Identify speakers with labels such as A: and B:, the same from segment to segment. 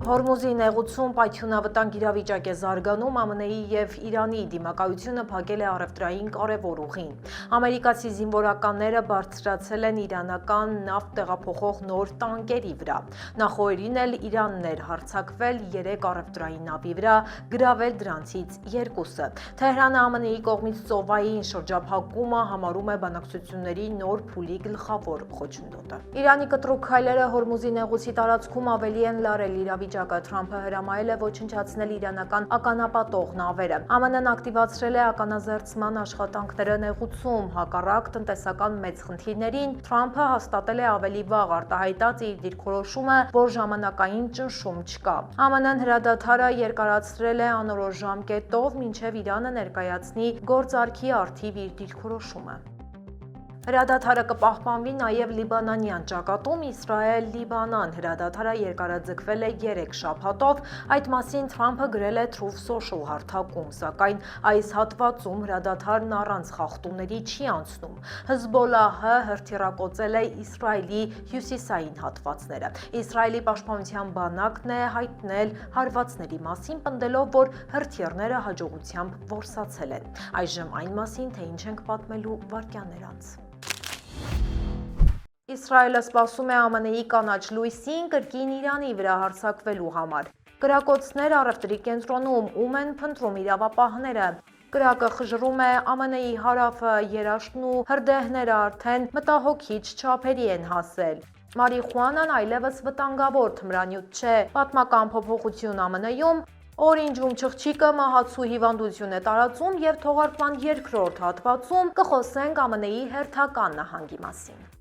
A: Հորմուզի նեղուցում պայթյունավտանգ իրավիճակ է զարգանում, ԱՄՆ-ի և Իրանի դիմակայությունը փակել է առևտրային կարևոր ուղին։ Ամերիկացի զինվորականները բարձրացել են իրանական նավթ տեղափոխող նոր տանկերի վրա։ Նախօրին էլ Իրանն էր հարձակվել 3 առևտրային նավի վրա, գրավել դրանցից 2-ը։ Թեհրանը ԱՄՆ-ի կողմից ծովային շրջափակումը համարում է բանակցությունների նոր փուլի գլխավոր խոչընդոտը։ Իրանի կտրուկ քայլերը Հորմուզի նեղուցի տարածքում ավելի են լարել իրավիճակը։ Թրամփը հրամայել է ոչնչացնել իրանական ականապատող նավերը։ ԱՄՆ-ն ակտիվացրել է ականազերծման աշխատանքները նեղուցում։ Հակառակ տնտեսական մեծ խնդիրներին, Թրամփը հաստատել է ավելի վաղ արտահայտած իր դիրքորոշումը, որ ժամանակային ճնշում չկա։ ԱՄՆ-ն հրադադարը երկարացրել է անորոշ ժամկետով, մինչև Իրանը ներկայացնի գործարքի առթիվ իր դիրքորոշումը։ Հրադադարը կպահպանվի նաև լիբանանյան ճակատում Իսրայել-Լիբանան։ Հրադադարը երկարաձգվել է 3 շաբաթով, այդ մասին Թրամփը գրել է Truth Social հարթակում, սակայն այս հատվածում հրադադարն առանց խախտումների չի անցնում։ Հզբոլլահը հրթիռակոծել է Իսրայելի հյուսիսային հատվածները։ Իսրայելի պաշտպանության բանակն է հայտնել հարվածների մասին, պնդելով, որ հրթիռները հաջողությամբ որսացել են։ Այժմ այն մասին, թե ինչ ենք պատմելու վայրկյաններ անց։ Իսրայելը սպասում է ԱՄՆ-ի կանաչ լույսին կրկին Իրանի վրա հարձակվելու համար։ Կրակոցներ առևտրի կենտրոնում, ում են փնտրում իրավապահները։ Կրակը խժռում է, ԱՄՆ-ի հարավը, երաշտն ու հրդեհները արդեն մտահոգիչ չափերի են հասել։ Մարիխուանան այլևս վտանգավոր թմրանյութ չէ։ Պատմական փոփոխություն ԱՄՆ-ում, օրինջում չղջիկը մահացու հիվանդություն է տարածում և թողարկման երկրորդ հատվածում կխոսենք ԱՄՆ-ի հերթական նահանգի մասին։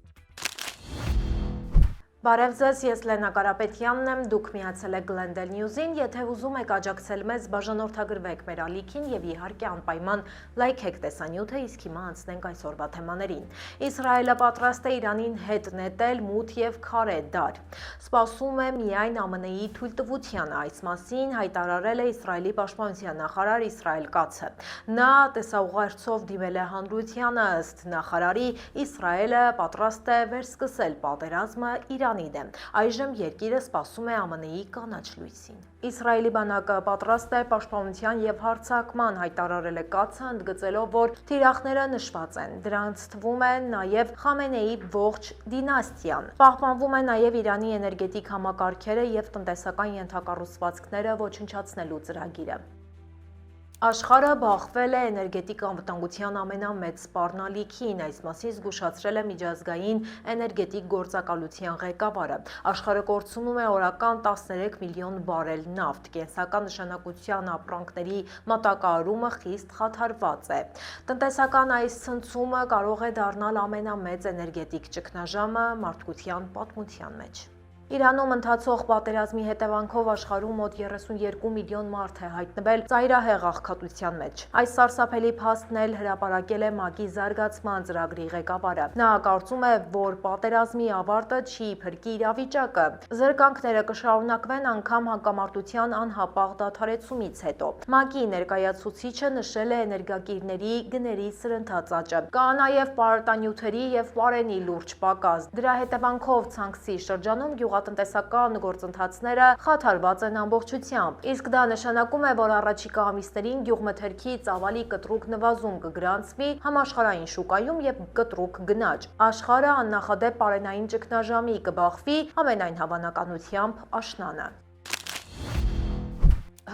A: Բարև ձեզ, ես Լենա Կարապետյանն եմ, դուք միացել եք Glendale News-ին, եթե ուզում եք աջակցել մեզ, բաժանորդագրվեք մեր ալիքին և իհարկե անպայման լայքեք տեսանյութը, իսկ հիմա անցնենք այսօրվա թեմաներին։ Իսրայելը պատրաստ է Իրանին հետ նետել մութ և քարե դար։ Սպասում է միայն ԱՄՆ-ի թույլտվությանը, այս մասին հայտարարել է Իսրայելի պաշտպանության նախարար Իսրայել Կացը։ Նա տեսաուղերձով դիմել է հանրությանը, ըստ նախարարի, Իսրայելը պատրաստ է վերսկսել պատերազմը Իրանի դեմ։ Այժմ երկիրը սպասում է ԱՄՆ-ի կանաչ լույսին։ Իսրայելի բանակը պատրաստ է պաշտպանության և հարձակման, հայտարարել է Կացը, ընդգծելով, որ թիրախները նշված են։ Դրանց թվում է նաև Խամենեի ողջ դինաստիան։ Պահպանվում է նաև Իրանի էներգետիկ համակարգերը և տնտեսական ենթակառուցվածքները ոչնչացնելու ծրագիրը։ Աշխարհը բախվել է էներգետիկ անվտանգության ամենամեծ սպառնալիքին, այս մասին զգուշացրել է միջազգային էներգետիկ գործակալության ղեկավարը։ Աշխարհը կորցնում է օրական 13 միլիոն բարել նավթ, կենսական նշանակության ապրանքների մատակարարումը խիստ խաթարված է։ Տնտեսական այս ցնցումը կարող է դառնալ ամենամեծ էներգետիկ ճգնաժամը մարդկության պատմության մեջ։ Իրանում ընթացող պատերազմի հետևանքով աշխարհում մոտ 32 միլիոն մարդ է հայտնվել ծայրահեղ աղքատության մեջ։ Այս սարսափելի փաստն էլ հրապարակել է ՄԱԿ-ի զարգացման ծրագրի ղեկավարը։ Նա կարծում է, որ պատերազմի ավարտը չի փրկի իրավիճակը։ Զրկանքները կշարունակվեն անգամ հակամարտության անհապաղ դադարեցումից հետո։ ՄԱԿ-ի ներկայացուցիչը նշել է էներգակիրների գների սրընթաց աճը։ Կա նաև պարարտանյութերի և պարենի լուրջ պակաս։ Դրա հետևանքով ցանքսի շրջանում գյուղատնտեսական գործընթացները խաթարված են ամբողջությամբ, իսկ դա նշանակում է, որ առաջիկա ամիսներին գյուղմթերքի ծավալի կտրուկ նվազում կգրանցվի համաշխարհային շուկայում և կտրուկ գնաճ։ Աշխարհը աննախադեպ պարենային ճգնաժամի կբախվի, ամենայն հավանականությամբ աշնանը։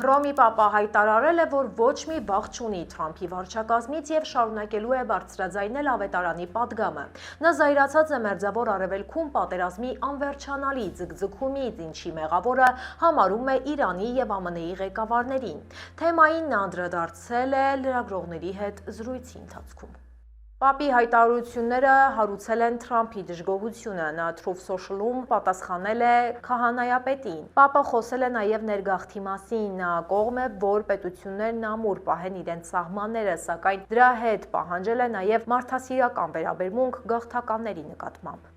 A: Հռոմի պապը հայտարարել է, որ ոչ մի վախ չունի Թրամփի վարչակազմից և շարունակելու է բարձրաձայնել ավետարանի պատգամը։ Նա զայրացած է Մերձավոր Արևելքում պատերազմի անվերջանալի ձգձգումից, ինչի մեղավորը համարում է Իրանի և ԱՄՆ-ի ղեկավարներին։ Թեմային նա անդրադարձել է լրագրողների հետ զրույցի ընթացքում։ Պապի հայտարարությունները հարուցել են Թրամփի դժգոհությունը։ Նա Truth Social-ում պատասխանել է քահանայապետին։ Պապը խոսել է նաև ներգաղթի մասին։ Նա կողմ է, որ պետություններն ամուր պահեն իրենց սահմանները, սակայն դրա հետ պահանջել է նաև մարդասիրական վերաբերմունք գաղթականների նկատմամբ։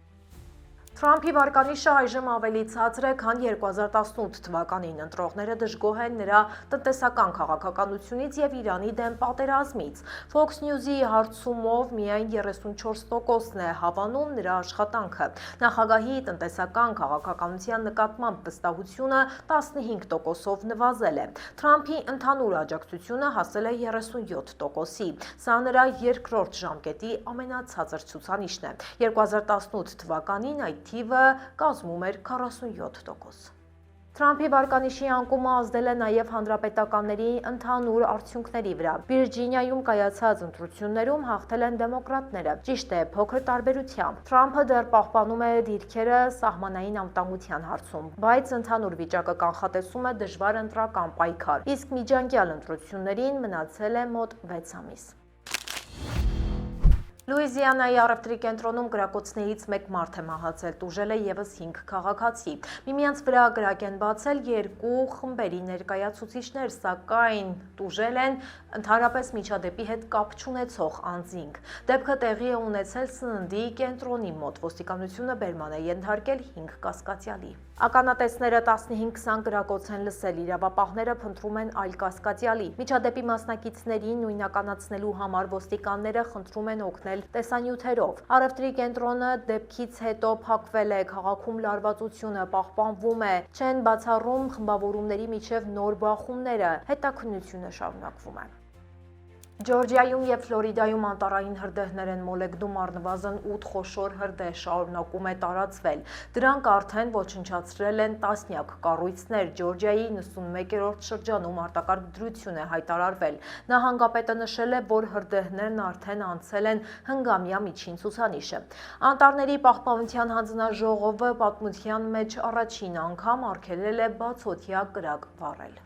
A: Թրամփի վարկանիշը այժմ ավելի ցածր է, քան 2018 թվականին։ Ընտրողները դժգոհ են նրա տնտեսական քաղաքականությունից եւ Իրանի դեմ պատերազմից։ Fox News-ի հարցումով միայն 34%-ն է հավանում նրա աշխատանքը։ Նախագահի տնտեսական քաղաքականության նկատմամբ վստահությունը 15%-ով նվազել է։ Թրամփի ընդհանուր աջակցությունը հասել է 37%-ի։ Սա նրա երկրորդ ժամկետի ամենացածր ցուցանիշն է։ 2018 թվականին այդ թիվը կազմում էր 47%։ Թրամփի վարկանիշի անկումը ազդել է նաև հանրապետականների ընդհանուր արդյունքների վրա։ Վիրջինիայում կայացած ընտրություններում հաղթել են դեմոկրատները, ճիշտ է, փոքր տարբերությամբ։ Թրամփը դեռ պահպանում է դիրքերը սահմանային անվտանգության հարցում, բայց ընդհանուր վիճակը կանխատեսում է դժվար ընտրական պայքար, իսկ միջանկյալ ընտրություններին մնացել է մոտ 6 ամիս։ Լուիզիանայի առևտրի կենտրոնում կրակոցներից մեկ մարդ է մահացել, տուժել է ևս 5 քաղաքացի։ Միմյանց վրա կրակ են բացել 2 խմբերի ներկայացուցիչներ, սակայն տուժել են ընդհանրապես միջադեպի հետ կապ չունեցող անձինք։ Դեպքը տեղի է ունեցել սննդի կենտրոնի մոտ, ոստիկանությունը բերման է ենթարկել 5 կասկածյալի։ Ականատեսները 15-20 կրակոց են լսել, իրավապահները փնտրում են այլ կասկածյալի։ Միջադեպի մասնակիցներին նույնականացնելու համար ոստիկանները խնդրում են օգնել տեսանյութերով։ Առևտրի կենտրոնը դեպքից հետո փակվել է, քաղաքում լարվածությունը պահպանվում է, չեն բացառում խմբավորումների միջև նոր բախումները, հետաքննությունը շարունակվում է։ Ջորջիայում եւ Ֆլորիդայում անտառային հրդեհներ են մոլեգնում, առնվազն 8 խոշոր հրդեհ շարունակում է տարածվել։ Դրանք արդեն ոչնչացրել են տասնյակ կառույցներ։ Ջորջիայի 91-րդ շրջանում արտակարգ դրություն է հայտարարվել։ Նահանգապետը նշել է, որ հրդեհներն արդեն անցել են հնգամյա միջին ցուցանիշը։ Անտառների պահպանության հանձնաժողովը պատմության մեջ առաջին անգամ արգելել է բացօթյա կրակ վառել։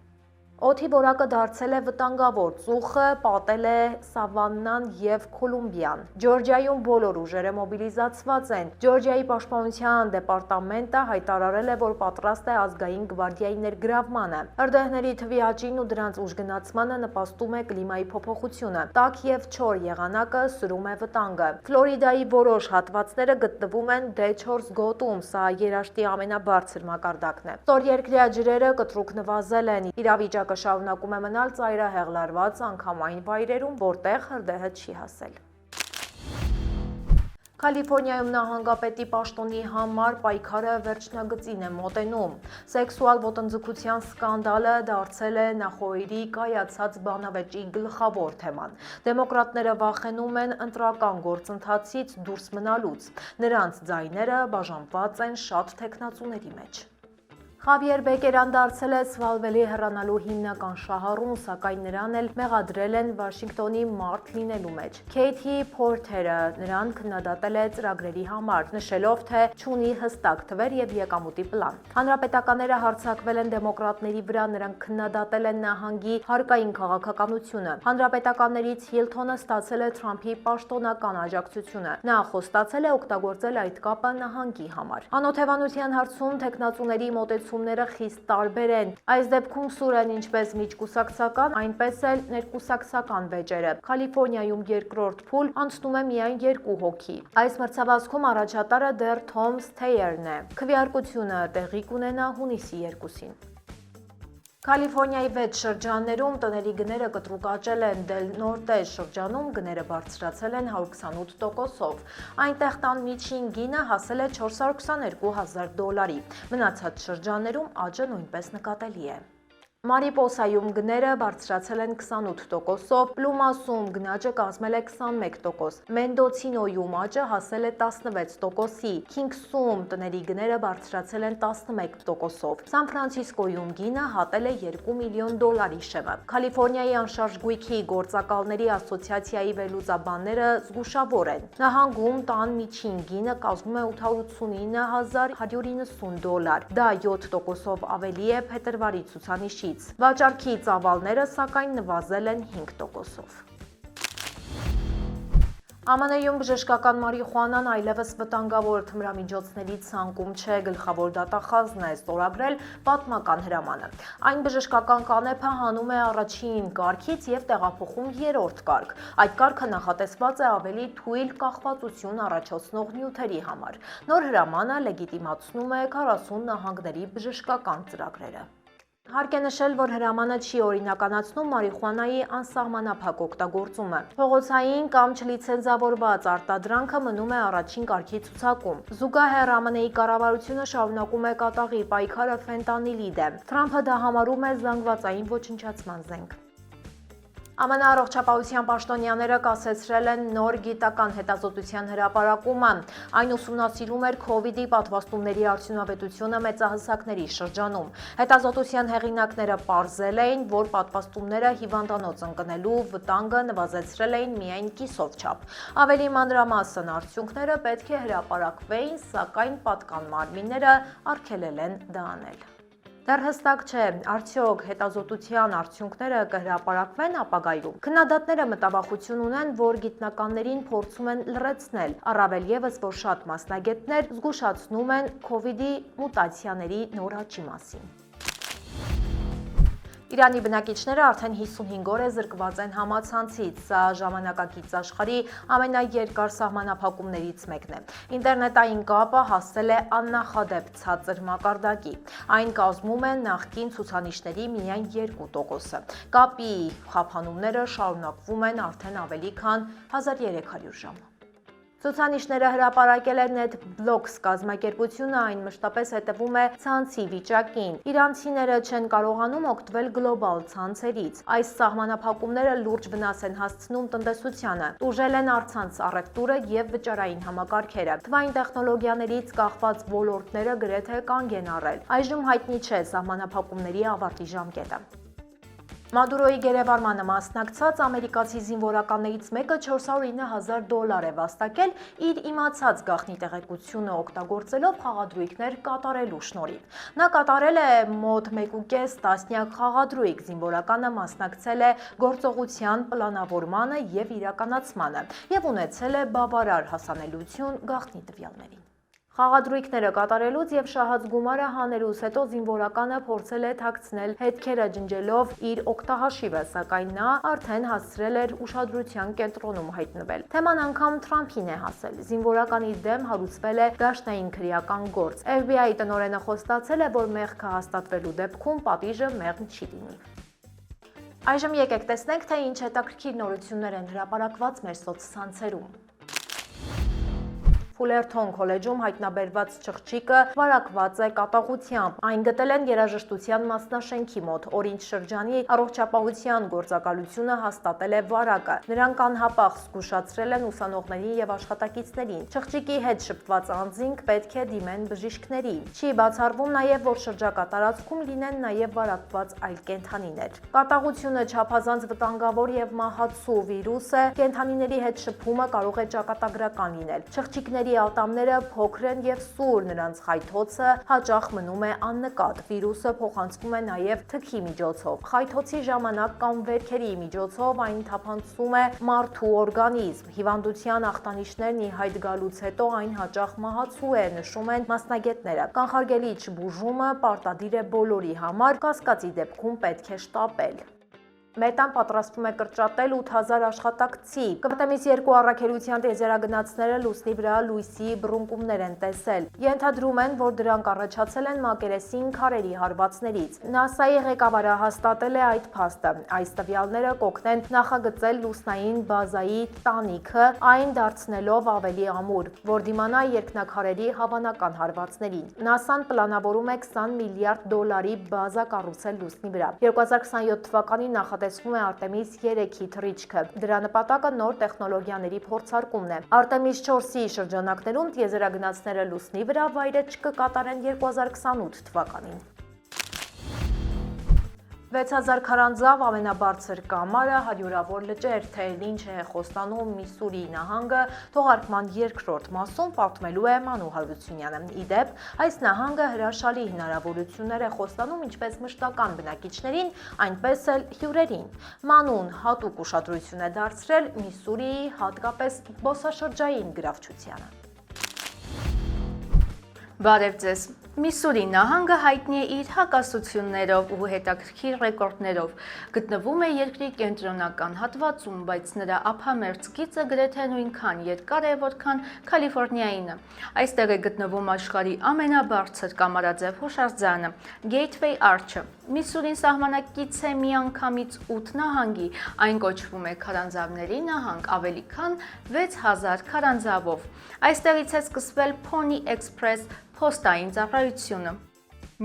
A: Օդի որակը դարձել է վտանգավոր, ծուխը պատել է Սավաննան եւ Կոլումբիան։ Ջորջիայում բոլոր ուժերը մոբիլիզացված են։ Ջորջիայի պաշտպանության դեպարտամենտը հայտարարել է, որ պատրաստ է ազգային գվարդիայի ներգրավմանը։ Հրդեհների թվի աճին ու դրանց ուժգնացմանը նպաստում է կլիմայի փոփոխությունը։ Տաք եւ չոր եղանակը սրում է վտանգը։ Ֆլորիդայի որոշ հատվածները գտնվում են D4 գոտում, սա երաշտի ամենաբարձր մակարդակն է։ Ստորերկրյա ջրերը կտրուկ նվազել են։ Իրավիճակը շարունակում է մնալ ծայրահեղ լարված անգամ այն վայրերում, որտեղ հրդեհը չի հասել։ Կալիֆոռնիայում նահանգապետի պաշտոնի համար պայքարը վերջնագծին է մոտենում։ Սեքսուալ ոտնձգության սկանդալը դարձել է նախօրյի կայացած բանավեճի գլխավոր թեման։ Դեմոկրատները վախենում են ընտրական գործընթացից դուրս մնալուց։ Նրանց ձայները բաժանված են շատ թեկնածուների մեջ։ Խավիեր Բեկերան դարձել է սվալվելի հեռանալու հիմնական շահառուն, սակայն նրան էլ մեղադրել են Վաշինգտոնի մարդ լինելու մեջ։ Քեյթի Փորթերը նրան քննադատել է ծրագրերի համար, նշելով, թե չունի հստակ թվեր եւ եկամուտի պլան։ Հանրապետականները հարձակվել են դեմոկրատների վրա, նրանք քննադատել են նահանգի հարկային քաղաքականությունը։ Հանրապետականներից Հիլթոնը ստացել է Թրամփի պաշտոնական աջակցությունը։ Նա խոստացել է օգտագործել այդ կապը նահանգի համար։ Անօթևանության հարցում թեկնածուների մոտեցումները խիստ տարբեր են։ Այս դեպքում սուր են ինչպես միջկուսակցական, այնպես էլ ներկուսակցական վեճերը։ Կալիֆոռնիայում երկրորդ փուլ անցնում է միայն 2 հոգի։ Այս մրցավազքում առաջատարը դեռ Թոմ Սթեյերն է։ Քվեարկությունը տեղի կունենա հունիսի 2-ին։ Կալիֆոռնիայի 6 շրջաններում տների գները կտրուկ աճել են, Դել Նորտե շրջանում գները բարձրացել են 128%-ով։ Այնտեղ տան միջին գինը հասել է $422,000։ Մնացած շրջաններում աճը նույնպես նկատելի է։ Մարիպոսայում գները բարձրացել են 28%-ով, Պլումասում գնաճը կազմել է 21%, Մենդոցինոյում աճը հասել է 16%-ի, Քինգսում տների գները բարձրացել են 11%-ով, Սան Ֆրանցիսկոյում գինը հատել է $2 միլիոն շեմը։ Կալիֆոռնիայի անշարժ գույքի գործակալների ասոցիացիայի վերլուծաբանները զգուշավոր են։ Նահանգում տան միջին գինը կազմում է $809,190, դա 7%-ով ավելի է փետրվարի ցուցանիշի։ Վաճառքի ծավալները սակայն նվազել են 5%-ով։ ԱՄՆ-ում բժշկական մարիխուանան այլևս վտանգավոր թմրամիջոցների ցանկում չէ, գլխավոր դատախազն է ստորագրել պատմական հրամանը։ Այն բժշկական կանեփը հանում է առաջին կարգից եւ տեղափոխում երրորդ կարգ։ Այդ կարգը նախատեսված է ավելի թույլ կախվածություն առաջացնող նյութերի համար։ Նոր հրամանը լեգիտիմացնում է 40 նահանգների բժշկական ծրագրերը։ Հարկ է նշել, որ հրամանը չի օրինականացնում մարիխուանայի անսահմանափակ օգտագործումը։ Փողոցային կամ չլիցենզավորված արտադրանքը մնում է առաջին կարգի ցուցակում։ Զուգահեռ ԱՄՆ-ի կառավարությունը շարունակում է կատաղի պայքարը ֆենտանիլի դեմ։ Թրամփը դա համարում է զանգվածային ոչնչացման զենք։ ԱՄՆ առողջապահության պաշտոնյաները կասեցրել են նոր գիտական հետազոտության հրապարակումը։ Այն ուսումնասիրում էր COVID-ի պատվաստումների արդյունավետությունը մեծահասակների շրջանում։ Հետազոտության հեղինակները պարզել էին, որ պատվաստումները հիվանդանոց ընկնելու վտանգը նվազեցրել էին միայն կիսով չափ։ Ավելի մանրամասն արդյունքները պետք է հրապարակվեին, սակայն պատկան մարմինները արգելել են դա անել։ Դեռ հստակ չէ, արդյոք հետազոտության արդյունքները կհրապարակվեն ապագայում։ Քննադատները մտավախություն ունեն, որ գիտնականներին փորձում են լռեցնել, առավել ևս, որ շատ մասնագետներ զգուշացնում են COVID-ի մուտացիաների նոր աճի մասին։ Իրանի բնակիչները արդեն 55 օր է զրկված են համացանցից, սա ժամանակակից աշխարհի ամենաերկար սահմանափակումներից մեկն է։ Ինտերնետային կապը հասել է աննախադեպ ցածր մակարդակի։ Այն կազմում է նախկին ցուցանիշների միայն 2%։ Կապի խափանումները շարունակվում են արդեն ավելի քան 1300 ժամ։ Ցուցանիշները հրապարակել է NetBlocks կազմակերպությունը, այն մշտապես հետևում է ցանցի վիճակին։ Իրանցիները չեն կարողանում օգտվել գլոբալ ցանցերից։ Այս սահմանափակումները լուրջ վնաս են հասցնում տնտեսությանը, տուժել են առցանց առևտուրը եւ վճարային համակարգերը։ Թվային տեխնոլոգիաներից կախված ոլորտները գրեթե կանգ են առել։ Այժմ հայտնի չէ սահմանափակումների ավարտի ժամկետը։ Մադուրոյի գերեվարմանը մասնակցած ամերիկացի զինվորականներից մեկը $409,000 է վաստակել իր իմացած գաղտնի տեղեկությունը օգտագործելով խաղադրույքներ կատարելու շնորհիվ։ Նա կատարել է մոտ 1.5 տասնյակ խաղադրույք, զինվորականը մասնակցել է գործողության պլանավորմանը եւ իրականացմանը եւ ունեցել է բավարար հասանելիություն գաղտնի տվյալներին։ Խաղադրույքները կատարելուց եւ շահած գումարը հանելուց հետո զինվորականը փորձել է թաքցնել հետքերը ջնջելով իր օգտահաշիվը, սակայն նա արդեն հասցրել էր ուշադրության կենտրոնում հայտնվել։ Թեման անգամ Թրամփին է հասել։ Զինվորականի դեմ հարուցվել է դաշնային քրեական գործ։ FBI տնօրենը խոստացել է, որ մեղքը հաստատվելու դեպքում պատիժը մեղմ չի լինի։ Այժմ եկեք տեսնենք, թե ինչ հետաքրքիր նորություններ են հրապարակված մեր սոցցանցերում։ Ֆուլերթոն քոլեջում հայտնաբերված չղջիկը վարակված է կատաղությամբ։ Այն գտել են երաժշտության մասնաշենքի մոտ։ Օրինջ շրջանի առողջապահության գործակալությունը հաստատել է վարակը։ Նրանք անհապաղ զգուշացրել են ուսանողներին եւ աշխատակիցներին։ Չղջիկի հետ շփված անձինք պետք է դիմեն բժիշկների։ Չի բացառվում նաեւ, որ շրջակա տարածքում լինեն նաեւ վարակված այլ կենդանիներ։ Կատաղությունը չափազանց վտանգավոր եւ մահացու վիրուս է։ Կենդանիների հետ շփումը կարող է ճակատագրական լինել։ Չղջիկների ատամները փոքր են եւ սուր, նրանց խայթոցը հաճախ մնում է աննկատ։ Վիրուսը փոխանցվում է նաեւ թքի միջոցով։ Խայթոցի ժամանակ կամ վերքերի միջոցով այն թափանցում է մարդու օրգանիզմ։ Հիվանդության ախտանիշներն ի հայտ գալուց հետո այն հաճախ մահացու է, նշում են մասնագետները։ Կանխարգելիչ բուժումը պարտադիր է բոլորի համար, կասկածի դեպքում պետք է շտապել։ Մետան պատրաստվում է կրճատել 8000 աշխատակցի։ Կվտեմից 2 առաքելության տիեզերագնացները լուսնի վրա լույսի բռունկումներ են տեսել։ Ենթադրում են, որ դրանք առաջացել են մակերեսին քարերի հարվածներից։ NASA-ի ղեկավարը հաստատել է այդ փաստը։ Այս տվյալները կօգնեն նախագծել լուսնային բազայի տանիքը, այն դարձնելով ավելի ամուր, որ դիմանա երկնաքարերի հավանական հարվածներին։ NASA-ն պլանավորում է $20 միլիարդ բազա կառուցել լուսնի վրա։ 2027 թվականին նախատեսվում է Արտեմիս 3-ի թռիչքը։ Դրա նպատակը նոր տեխնոլոգիաների փորձարկումն է։ Արտեմիս 4-ի շրջանակներում տիեզերագնացները լուսնի վրա վայրէջք կկատարեն 2028 թվականին։ 6000 քարանձավ ամենաբարձր կամարը, հարյուրավոր լճեր, թե ինչ է խոստանում Միսսուրիի նահանգը, թողարկման երկրորդ մասում պատմելու է Մանու Հարությունյանը։ Իդեպ, այս նահանգը հրաշալի հնարավորություններ է խոստանում ինչպես մշտական բնակիչներին, այնպես էլ հյուրերին։ Մանուն հատուկ ուշադրություն է դարձրել Միսսուրիի հատկապես զբոսաշրջային գրավչությանը։
B: Բարև ձեզ։ Միսսուրի նահանգը հայտնի է իր հակասություններով ու հետաքրքիր ռեկորդներով։ Գտնվում է երկրի կենտրոնական հատվածում, բայց նրա ափամերձ գիծը գրեթե նույնքան երկար է, որքան Կալիֆոռնիայինը։ Այստեղ է գտնվում աշխարհի ամենաբարձր կամարաձև հուշարձանը՝ Gateway Arch-ը։ Միսսուրին սահմանակից է միանգամից 8 նահանգի, այն կոչվում է քարանձավների նահանգ, ավելի քան 6000 քարանձավով։ Այստեղից է սկսվել Pony Express փոստային ծառայությունը։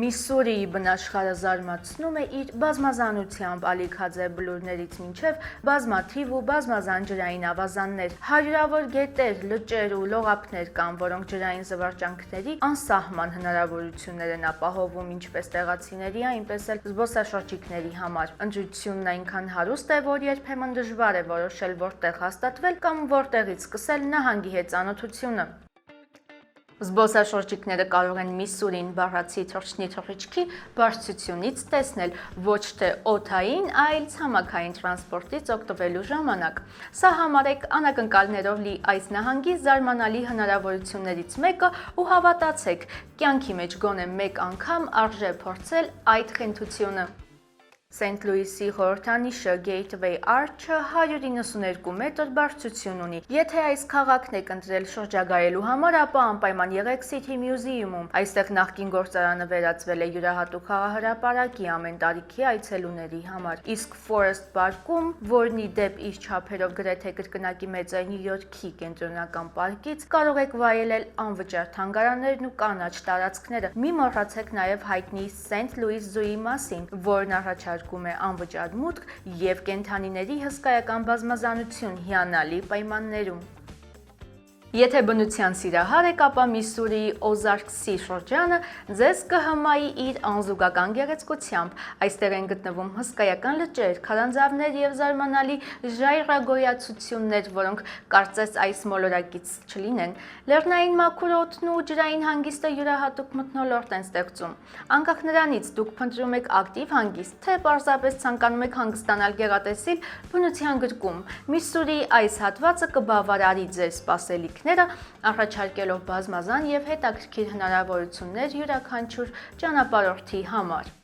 B: Միսսուրիի բնաշխարհը զարմացնում է իր բազմազանությամբ, ալիքաձև բլուրներից մինչև բազմաթիվ ու բազմազան ջրային ավազաններ, հարյուրավոր գետեր, լճեր ու լողափներ կան, որոնք ջրային զվարճանքների անսահման հնարավորություններ են ապահովում ինչպես տեղացիների, այնպես էլ զբոսաշրջիկների համար։ Ընտրությունն այնքան հարուստ է, որ երբեմն դժվար է որոշել որտեղ հաստատվել կամ որտեղից սկսել նահանգի հետ ծանոթությունը։ Զբոսաշրջիկները կարող են Միսսուրին բառացի թռչնի թռիչքի բարձրությունից տեսնել ոչ թե օդային, այլ ցամաքային տրանսպորտից օգտվելու ժամանակ։ Սա համարեք անակնկալներով լի այս նահանգի զարմանալի հնարավորություններից մեկը ու հավատացեք, կյանքի մեջ գոնե մեկ անգամ արժե փորձել այդ խենթությունը։ Սենթ Լուիսի խորհրդանիշը Gateway Arch-ը 192 մետր բարձրություն ունի։ Եթե այս քաղաքն եք ընտրել շրջագայելու համար, ապա անպայման եղեք City Museum-ում։ Այստեղ նախկին գործարանը վերածվել է յուրահատուկ խաղահրապարակի ամեն տարիքի այցելուների համար։ Իսկ Forest Park-ում, որն ի դեպ իր չափերով գրեթե կրկնակի մեծ է Նյու Յորքի կենտրոնական պարկից, կարող եք վայելել անվճար թանգարաններն ու կանաչ տարածքները։ Մի մոռացեք նաև հայտնի St. Louis Zoo-ի մասին, որն առաջարկում է անվճար մուտք և կենդանիների հսկայական բազմազանություն հիանալի պայմաններում։ Եթե բնության սիրահար եք, ապա Միսսուրիի Օզարքսի շրջանը ձեզ կհմայի իր անզուգական գեղեցկությամբ։ Այստեղ են գտնվում հսկայական լճեր, քարանձավներ և զարմանալի ժայռագոյացություններ, որոնք կարծես այս մոլորակից չլինեն։ Լեռնային մաքուր օդն ու ջրային հանգիստը յուրահատուկ մթնոլորտ են ստեղծում։ Անկախ նրանից դուք փնտրում եք ակտիվ հանգիստ, թե պարզապես ցանկանում եք հանգստանալ գեղատեսիլ բնության գրկում, Միսսուրիի այս հատվածը կբավարարի ձեր սպասելիքները, առաջարկելով բազմազան և հետաքրքիր հնարավորություններ յուրաքանչյուր ճանապարհորդի համար։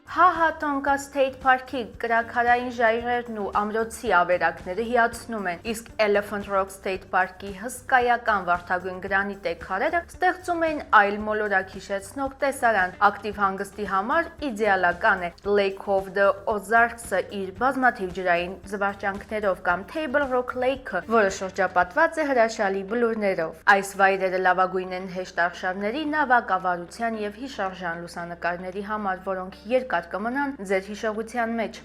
B: Հահատոնկա State Park-ի կրաքարային ժայռերն ու ամրոցի ավերակները հիացնում են, իսկ Elephant Rock State Park-ի հսկայական վարդագույն գրանիտե քարերը ստեղծում են այլ մոլորակ հիշեցնող տեսարան։ Ակտիվ հանգստի համար իդեալական է Lake of the Ozarks-ը իր բազմաթիվ ջրային զվարճանքներով կամ Table Rock Lake-ը, որը շրջապատված է հրաշալի բլուրներով։ Այս վայրերը լավագույն են հեշտ արշավների, նավակավարության և հիշարժան լուսանկարների համար, որոնք երկար կմնան ձեր հիշողության մեջ։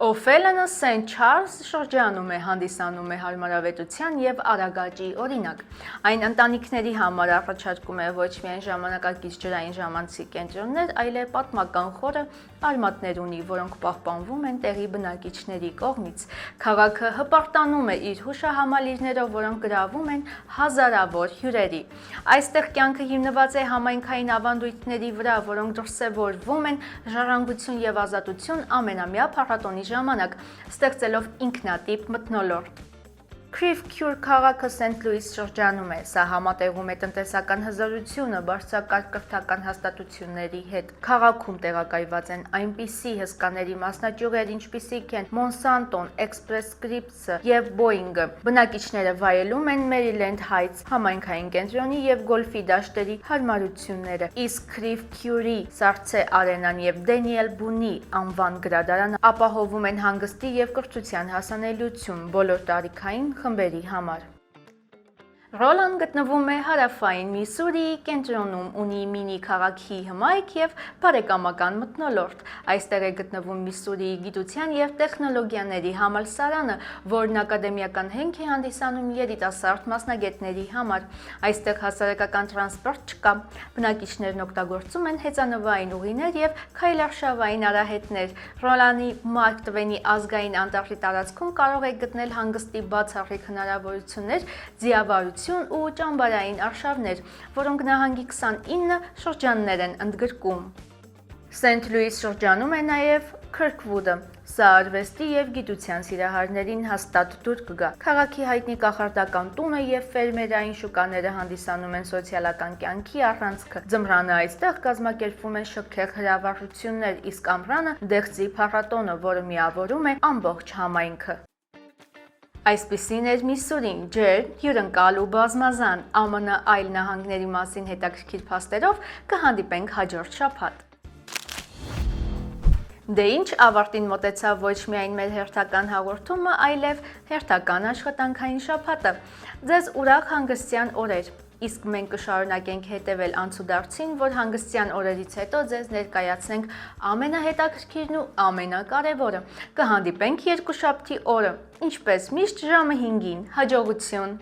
B: Օֆելենը Սենթ Չարլզ շրջանում է, հանդիսանում է հարմարավետության և արագաճի օրինակ։ Այն ընտանիքների համար առաջարկում է ոչ միայն ժամանակակից ջրային ժամանցի կենտրոններ, այլև պատմական խորը արմատներ ունի, որոնք պահպանվում են տեղի բնակիչների կողմից։ Քաղաքը հպարտանում է իր հուշահամալիրներով, որոնք գրավում են հազարավոր հյուրերի։ Այստեղ կյանքը հիմնված է համայնքային ավանդույթների վրա, որոնք դրսևորվում են ժառանգություն և ազատություն ամենամյա փառատոնի ժամանակ, ստեղծելով ինքնատիպ մթնոլորտ։ Creve-Coeur քաղաքը Սենթ Լուիս շրջանում է, սա համատեղում է տնտեսական հզորությունը բարձրակարգ կրթական հաստատությունների հետ։ Քաղաքում տեղակայված են այնպիսի հսկաների մասնաճյուղեր, ինչպիսիք են Monsanto-ն, Express Scripts-ը և Boeing-ը։ Բնակիչները վայելում են Maryland Heights համայնքային կենտրոնի և գոլֆի դաշտերի հարմարությունները, իսկ Creve-Coeur-ի Սառցե արենան և Daniel Boone-ի անվան գրադարանը ապահովում են հանգստի և կրթության հասանելիություն բոլոր տարիքային խմբերի համար։ Ռոլան գտնվում է հարավային Միսուրիի կենտրոնում, ունի մինի քաղաքի հմայք եւ բարեկամական մթնոլորտ։ Այստեղ է գտնվում Միսուրիի գիտության եւ տեխնոլոգիաների համալսարանը, որն ակադեմիական հենք է հանդիսանում երիտասարդ մասնագետների համար։ Այստեղ հասարակական տրանսպորտ չկա։ Բնակիչներն օգտագործում են հեծանվային ուղիներ եւ քայլարշավային արահետներ։ Ռոլանի Մարկ Տվենի ազգային անտառի տարածքում կարող եք գտնել հանգստի բացառիկ հնարավորություններ, ձիավարություն ու ճամբարային արշավներ, որոնք նահանգի 29 շրջաններ են ընդգրկում։ Սենթ Լուիս շրջանում է նաև Քըրքվուդը, սա արվեստի եւ գիտության սիրահարներին հաստատ դուր կգա։ Քաղաքի հայտնի կախարդական տունը եւ ֆերմերային շուկաները հանդիսանում են սոցիալական կյանքի առանցքը։ Ձմռանը այստեղ կազմակերպվում են շքեղ հրավառություններ, իսկ ամռանը դեղձի փառատոնը, որը միավորում է ամբողջ համայնքը։ Այսպիսին էր Միսուրին, ջերմ, հյուրընկալ ու բազմազան, ԱՄՆ այլ նահանգների մասին հետաքրքիր փաստերով կհանդիպենք հաջորդ շաբաթ։ Դե ինչ, ավարտին մոտեցավ ոչ միայն մեր հերթական հաղորդումը, այլև հերթական աշխատանքային շաբաթը։ Ձեզ ուրախ հանգստյան օրեր։ Իսկ մենք կշարունակենք հետևել անցուդարձին, որ հանգստյան օրերից հետո ձեզ ներկայացնենք ամենահետաքրքիրն ու ամենակարևորը։ Կհանդիպենք երկուշաբթի օրը, ինչպես միշտ ժամը 5-ին։ Հաջողություն։